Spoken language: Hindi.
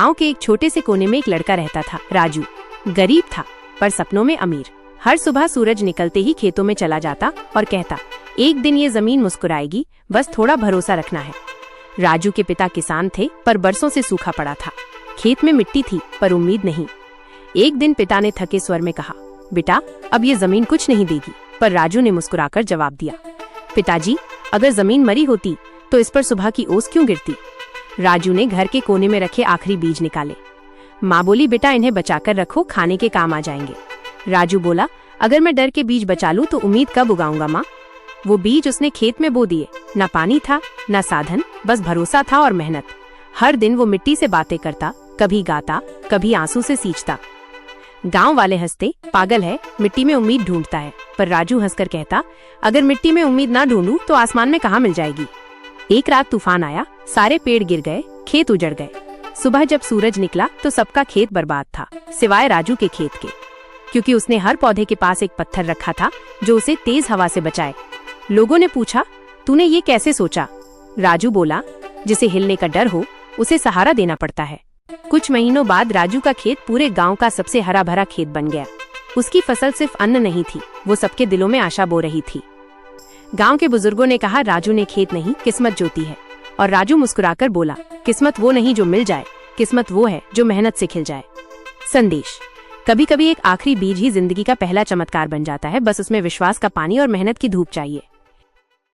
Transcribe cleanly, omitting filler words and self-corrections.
गांव के एक छोटे से कोने में एक लड़का रहता था। राजू गरीब था पर सपनों में अमीर। हर सुबह सूरज निकलते ही खेतों में चला जाता और कहता, एक दिन ये जमीन मुस्कुराएगी, बस थोड़ा भरोसा रखना है। राजू के पिता किसान थे पर बरसों से सूखा पड़ा था। खेत में मिट्टी थी पर उम्मीद नहीं। एक दिन पिता ने थके स्वर में कहा, बेटा अब ये जमीन कुछ नहीं देगी। पर राजू ने मुस्कुराकर जवाब दिया, पिताजी अगर जमीन मरी होती तो इस पर सुबह की ओस क्यों गिरती। राजू ने घर के कोने में रखे आखिरी बीज निकाले। माँ बोली, बेटा इन्हें बचाकर रखो, खाने के काम आ जाएंगे। राजू बोला, अगर मैं डर के बीज बचा लूं तो उम्मीद कब उगाऊंगा माँ। वो बीज उसने खेत में बो दिए। न पानी था न साधन, बस भरोसा था और मेहनत। हर दिन वो मिट्टी से बातें करता, कभी गाता कभी आंसू से सींचता। गांव वाले हंसते, पागल है, मिट्टी में उम्मीद ढूंढता है। पर राजू हंसकर कहता, अगर मिट्टी में उम्मीद ना ढूंढूं तो आसमान में कहाँ मिल जाएगी। एक रात तूफान आया, सारे पेड़ गिर गए, खेत उजड़ गए। सुबह जब सूरज निकला तो सबका खेत बर्बाद था, सिवाय राजू के खेत के, क्योंकि उसने हर पौधे के पास एक पत्थर रखा था जो उसे तेज हवा से बचाए। लोगों ने पूछा, तूने ये कैसे सोचा। राजू बोला, जिसे हिलने का डर हो उसे सहारा देना पड़ता है। कुछ महीनों बाद राजू का खेत पूरे गांव का सबसे हरा भरा खेत बन गया। उसकी फसल सिर्फ अन्न नहीं थी, वो सबके दिलों में आशा बो रही थी। गांव के बुजुर्गों ने कहा, राजू ने खेत नहीं किस्मत जोती है। और राजू मुस्कुराकर बोला, किस्मत वो नहीं जो मिल जाए, किस्मत वो है जो मेहनत से खिल जाए। संदेश, कभी कभी एक आखिरी बीज ही जिंदगी का पहला चमत्कार बन जाता है, बस उसमें विश्वास का पानी और मेहनत की धूप चाहिए।